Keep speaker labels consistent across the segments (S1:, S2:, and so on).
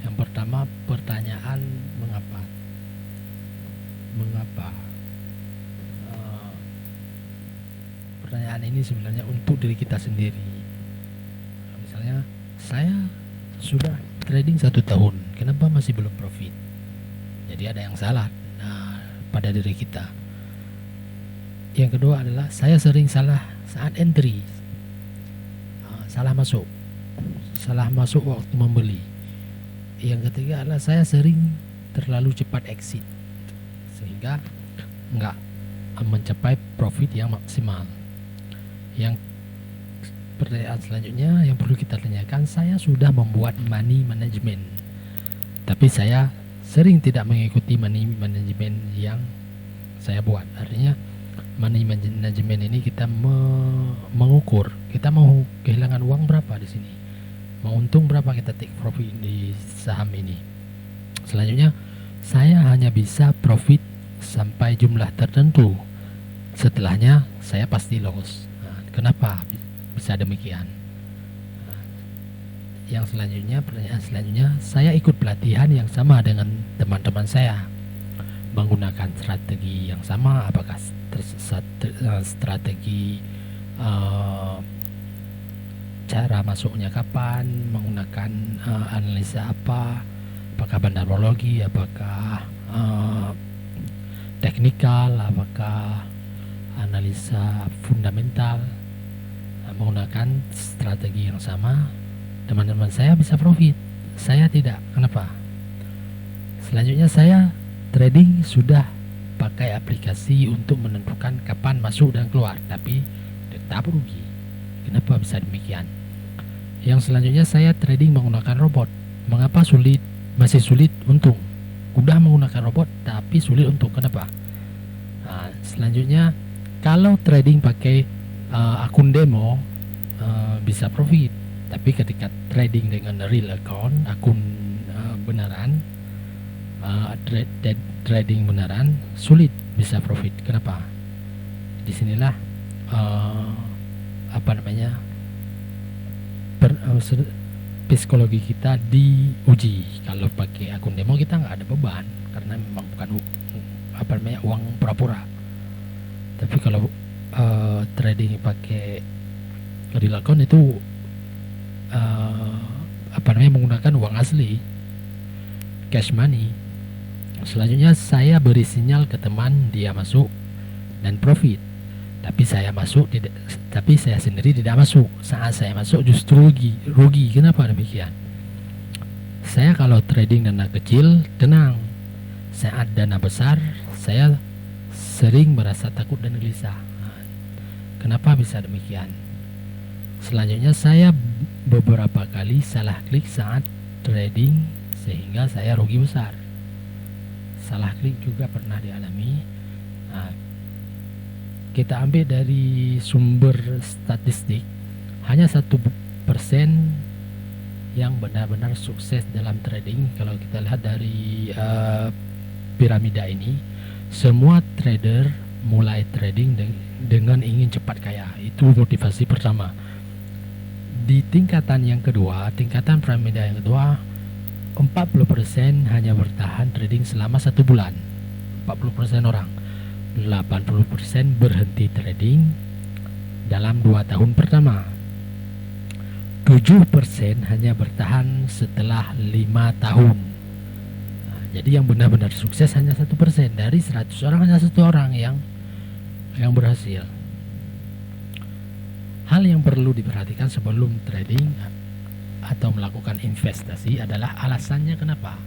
S1: Yang pertama, pertanyaan mengapa. Mengapa? Eh, Pertanyaan ini sebenarnya untuk diri kita sendiri. Misalnya, saya sudah trading 1 tahun, kenapa masih belum profit? Jadi ada yang salah pada diri kita. Yang kedua adalah saya sering salah saat entry, salah masuk waktu membeli. Yang ketiga adalah saya sering terlalu cepat exit sehingga nggak mencapai profit yang maksimal. Yang pertanyaan selanjutnya yang perlu kita tanyakan, saya sudah membuat money management, tapi saya sering tidak mengikuti money management yang saya buat. Artinya money management ini kita mengukur kita mau kehilangan uang berapa di sini, mau untung berapa kita take profit di saham ini. Selanjutnya, saya hanya bisa profit sampai jumlah tertentu, setelahnya saya pasti loss. Kenapa bisa demikian? Yang selanjutnya, pertanyaan selanjutnya, saya ikut pelatihan yang sama dengan teman-teman saya, menggunakan strategi yang sama. Apakah strategi cara masuknya kapan, menggunakan analisa apa, apakah bandarologi, apakah teknikal, apakah analisa fundamental. Menggunakan strategi yang sama, teman-teman saya bisa profit, saya tidak. Kenapa? Selanjutnya, saya trading sudah pakai aplikasi untuk menentukan kapan masuk dan keluar, tapi tetap rugi. Kenapa bisa demikian? Yang selanjutnya, saya trading menggunakan robot. Mengapa masih sulit untung? Udah menggunakan robot tapi sulit untung. Kenapa? Selanjutnya, kalau trading pakai akun demo bisa profit, tapi ketika trading dengan real account, akun beneran, trading beneran, sulit bisa profit. Kenapa? Disinilah psikologi kita diuji. Kalau pakai akun demo kita nggak ada beban karena memang bukan uang pura-pura. Tapi kalau trading pakai real account itu menggunakan uang asli, cash money. Selanjutnya, saya beri sinyal ke teman, dia masuk dan profit, tapi saya sendiri tidak masuk. Saat saya masuk justru rugi. Kenapa demikian? Saya kalau trading dana kecil tenang, saat dana besar saya sering merasa takut dan gelisah. Kenapa bisa demikian? Selanjutnya, saya beberapa kali salah klik saat trading sehingga saya rugi besar. Salah klik juga pernah dialami. Kita ambil dari sumber statistik, hanya 1% yang benar-benar sukses dalam trading. Kalau kita lihat dari piramida ini, semua trader mulai trading dengan ingin cepat kaya. Itu motivasi pertama. Di tingkatan yang kedua, tingkatan piramida yang kedua, 40% hanya bertahan trading selama 1 bulan. 40% orang. 80% berhenti trading dalam 2 tahun pertama. 7% hanya bertahan setelah 5 tahun. Jadi yang benar-benar sukses hanya 1%. Dari 100 orang hanya 1 orang yang berhasil. Hal yang perlu diperhatikan sebelum trading atau melakukan investasi adalah alasannya kenapa.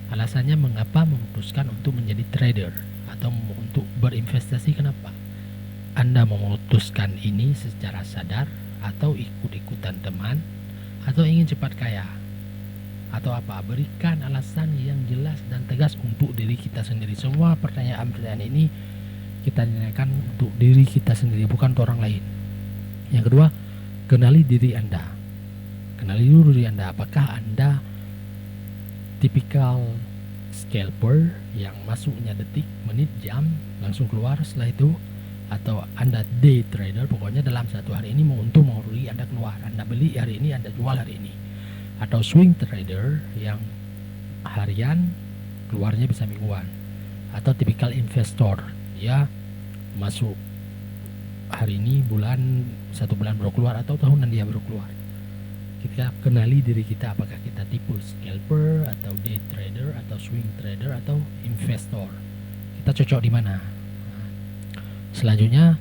S1: Alasannya mengapa memutuskan untuk menjadi trader atau untuk berinvestasi, kenapa. Anda memutuskan ini secara sadar atau ikut-ikutan teman atau ingin cepat kaya atau apa? Berikan alasan yang jelas dan tegas untuk diri kita sendiri. Semua pertanyaan-pertanyaan ini kita tanyakan untuk diri kita sendiri, bukan untuk orang lain. Yang kedua, kenali diri Anda. Kenali dulu diri Anda. Apakah Anda tipikal scalper yang masuknya detik, menit, jam, langsung keluar setelah itu, atau Anda day trader, pokoknya dalam 1 hari ini mau untung mau rugi Anda keluar, Anda beli hari ini, Anda jual hari ini. atau swing trader yang harian keluarnya bisa mingguan, atau tipikal investor, dia masuk hari ini satu bulan baru keluar, atau tahunan dia baru keluar. Kita kenali diri kita, apakah kita tipe scalper atau day trader atau swing trader atau investor, kita cocok di mana. Selanjutnya,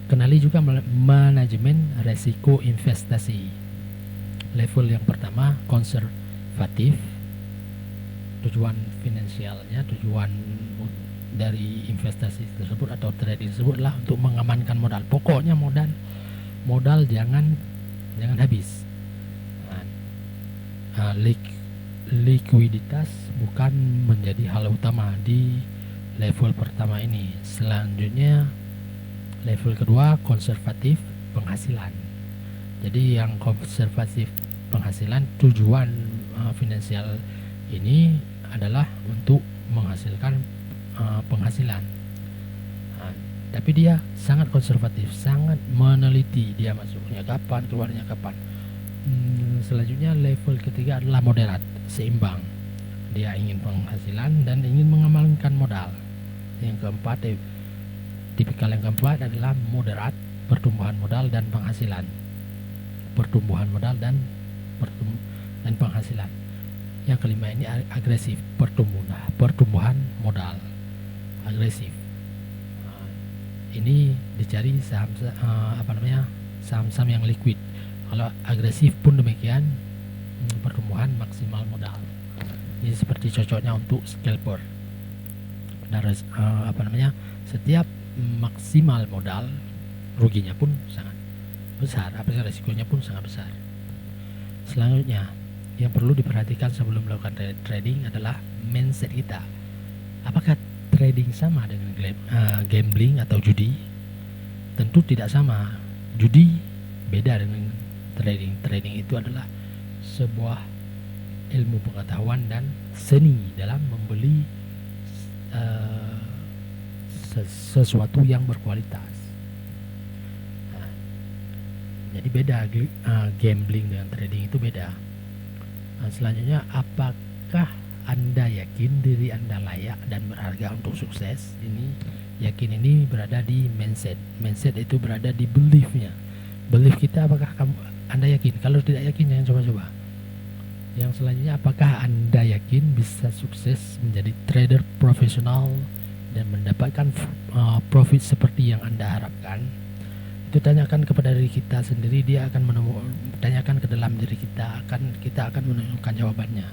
S1: kenali juga manajemen resiko investasi. Level yang pertama konservatif, tujuan finansialnya, tujuan dari investasi tersebut atau trading tersebut adalah untuk mengamankan modal. Pokoknya modal jangan habis. Likuiditas bukan menjadi hal utama di level pertama ini. Selanjutnya, level kedua konservatif penghasilan. Jadi yang konservatif penghasilan, tujuan finansial ini adalah untuk menghasilkan penghasilan. Tapi dia sangat konservatif, sangat meneliti, dia masuknya kapan, keluarnya kapan. Selanjutnya level ketiga adalah moderat, seimbang. Dia ingin penghasilan dan ingin mengamankan modal. Yang keempat, tipikal yang keempat adalah moderat, pertumbuhan modal dan penghasilan. Pertumbuhan modal dan penghasilan. Yang kelima ini agresif, pertumbuhan modal agresif. Ini dicari saham-saham yang liquid. Kalau agresif pun demikian, pertumbuhan maksimal modal. Ini seperti cocoknya untuk scalper. Setiap maksimal modal, ruginya pun sangat besar, resikonya pun sangat besar. Selanjutnya, yang perlu diperhatikan sebelum melakukan trading adalah mindset kita. Apakah trading sama dengan gambling atau judi? Tentu tidak sama. Judi beda dengan trading. Trading itu adalah sebuah ilmu pengetahuan dan seni dalam membeli sesuatu yang berkualitas. Jadi beda, gambling dengan trading itu beda. Selanjutnya, apakah Anda yakin diri Anda layak dan berharga untuk sukses? Yakin ini berada di mindset. Mindset itu berada di beliefnya. Belief kita, apakah Anda yakin? Kalau tidak yakin, jangan coba-coba. Yang selanjutnya, apakah Anda yakin bisa sukses menjadi trader profesional dan mendapatkan profit seperti yang Anda harapkan? Itu tanyakan kepada diri kita sendiri. Dia akan tanyakan ke dalam diri kita, kita akan menemukan jawabannya.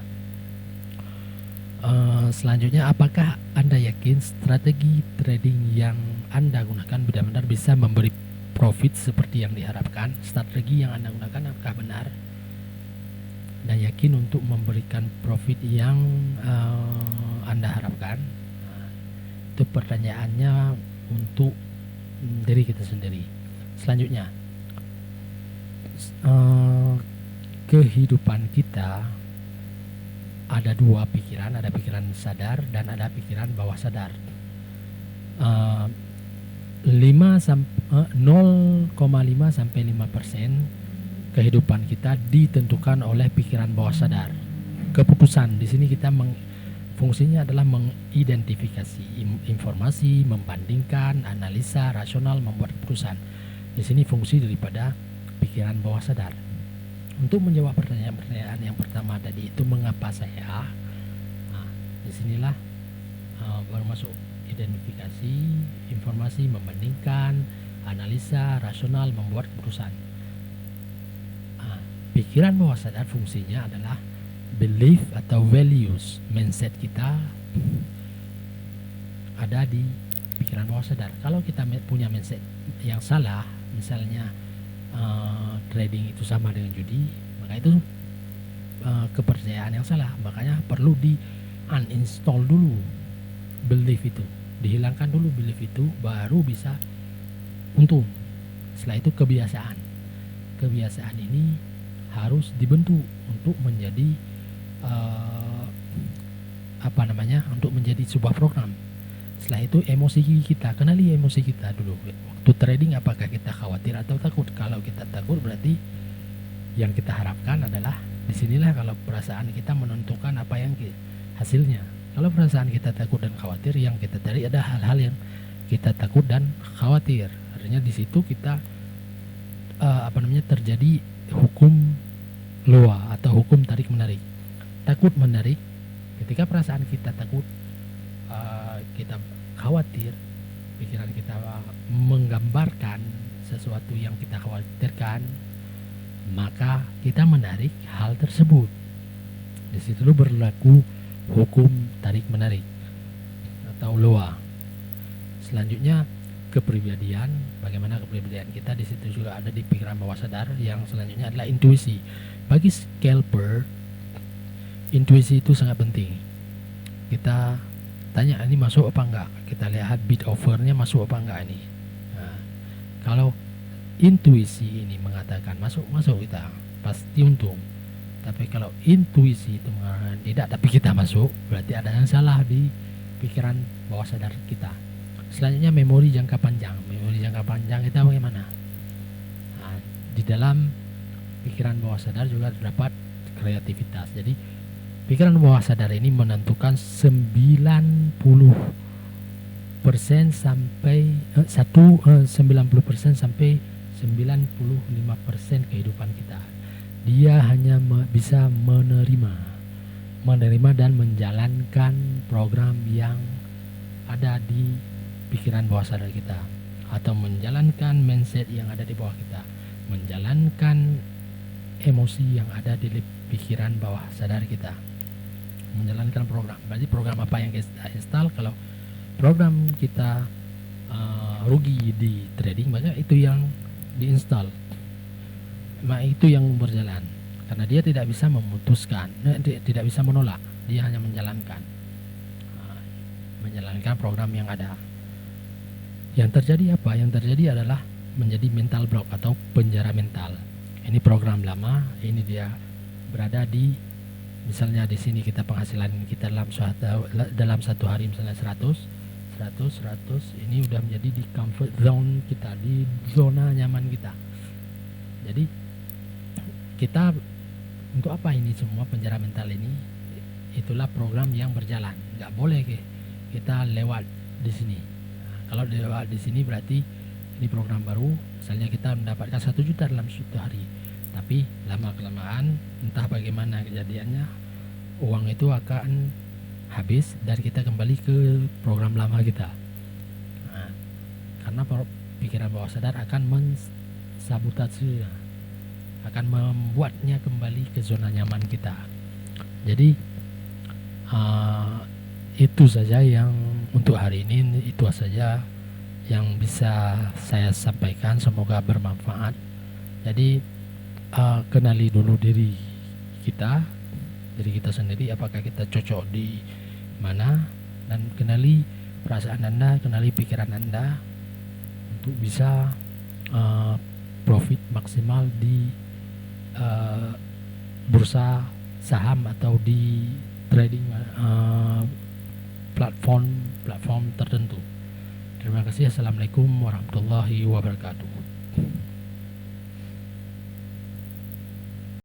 S1: Selanjutnya, apakah Anda yakin strategi trading yang Anda gunakan benar-benar bisa memberi profit seperti yang diharapkan? Strategi yang Anda gunakan apakah benar dan yakin untuk memberikan profit yang Anda harapkan? Itu pertanyaannya untuk diri kita sendiri. Selanjutnya, kehidupan kita ada dua pikiran, ada pikiran sadar dan ada pikiran bawah sadar. 0,5 sampai 5% kehidupan kita ditentukan oleh pikiran bawah sadar. Keputusan di sini kita fungsinya adalah mengidentifikasi informasi, membandingkan, analisa, rasional, membuat keputusan. Di sini fungsi daripada pikiran bawah sadar. Untuk menjawab pertanyaan yang pertama tadi, itu mengapa saya? Disinilah baru masuk identifikasi, informasi, membandingkan, analisa, rasional, membuat keputusan. Pikiran bawah sadar fungsinya adalah belief atau values. Mindset kita ada di pikiran bawah sadar. Kalau kita punya mindset yang salah, misalnya trading itu sama dengan judi, maka itu kepercayaan yang salah. Makanya perlu di uninstall dulu belief itu, dihilangkan dulu belief itu, baru bisa untung. Setelah itu kebiasaan ini harus dibentuk untuk menjadi untuk menjadi sebuah program. Setelah itu emosi kita, kenali emosi kita dulu. Waktu trading apakah kita khawatir atau takut? Kalau kita takut berarti yang kita harapkan adalah di disinilah kalau perasaan kita menentukan apa yang hasilnya. Kalau perasaan kita takut dan khawatir, yang kita cari ada hal-hal yang kita takut dan khawatir. Artinya di situ kita terjadi hukum loa atau hukum tarik menarik. Takut menarik, ketika perasaan kita takut, kita khawatir, pikiran kita menggambarkan sesuatu yang kita khawatirkan, maka kita menarik hal tersebut. Di situ berlaku hukum tarik menarik atau loa. Selanjutnya kepribadian, bagaimana kepribadian kita, di situ juga ada di pikiran bawah sadar. Yang selanjutnya adalah intuisi. Bagi scalper, intuisi itu sangat penting. Kita tanya ini masuk apa enggak, kita lihat bid offernya masuk apa enggak ini. Nah, kalau intuisi ini mengatakan masuk, kita pasti untung. Tapi kalau intuisi itu mengatakan tidak tapi kita masuk, berarti ada yang salah di pikiran bawah sadar kita. Selanjutnya memori jangka panjang. Memori jangka panjang kita bagaimana? Nah, di dalam pikiran bawah sadar juga terdapat kreativitas. Jadi pikiran bawah sadar ini menentukan 90% sampai 90% sampai 95% kehidupan kita. Dia hanya bisa menerima dan menjalankan program yang ada di pikiran bawah sadar kita, atau menjalankan mindset yang ada di bawah kita, menjalankan emosi yang ada di pikiran bawah sadar kita, menjalankan program. Berarti program apa yang kita install? Kalau program kita rugi di trading, maka itu yang diinstal, maka itu yang berjalan, karena dia tidak bisa memutuskan, tidak bisa menolak, dia hanya menjalankan program yang ada. Yang terjadi apa? Yang terjadi adalah menjadi mental block atau penjara mental. Ini program lama, ini dia berada di, misalnya di sini kita penghasilan kita dalam satu hari misalnya 100, ini udah menjadi di comfort zone kita, di zona nyaman kita. Jadi kita untuk apa ini semua penjara mental ini? Itulah program yang berjalan. Nggak boleh kita lewat di sini. Nah, kalau lewat di sini berarti ini program baru. Misalnya kita mendapatkan 1 juta dalam satu hari, tapi lama kelamaan entah bagaimana kejadiannya, uang itu akan habis dan kita kembali ke program lama kita. Nah, karena pikiran bawah sadar akan mensabotase, akan membuatnya kembali ke zona nyaman kita. Jadi itu saja yang untuk hari ini, itu saja yang bisa saya sampaikan, semoga bermanfaat. Jadi kenali dulu diri kita sendiri, apakah kita cocok di mana, dan kenali perasaan Anda, kenali pikiran Anda untuk bisa profit maksimal di bursa saham atau di trading platform tertentu. Terima kasih. Assalamualaikum warahmatullahi wabarakatuh.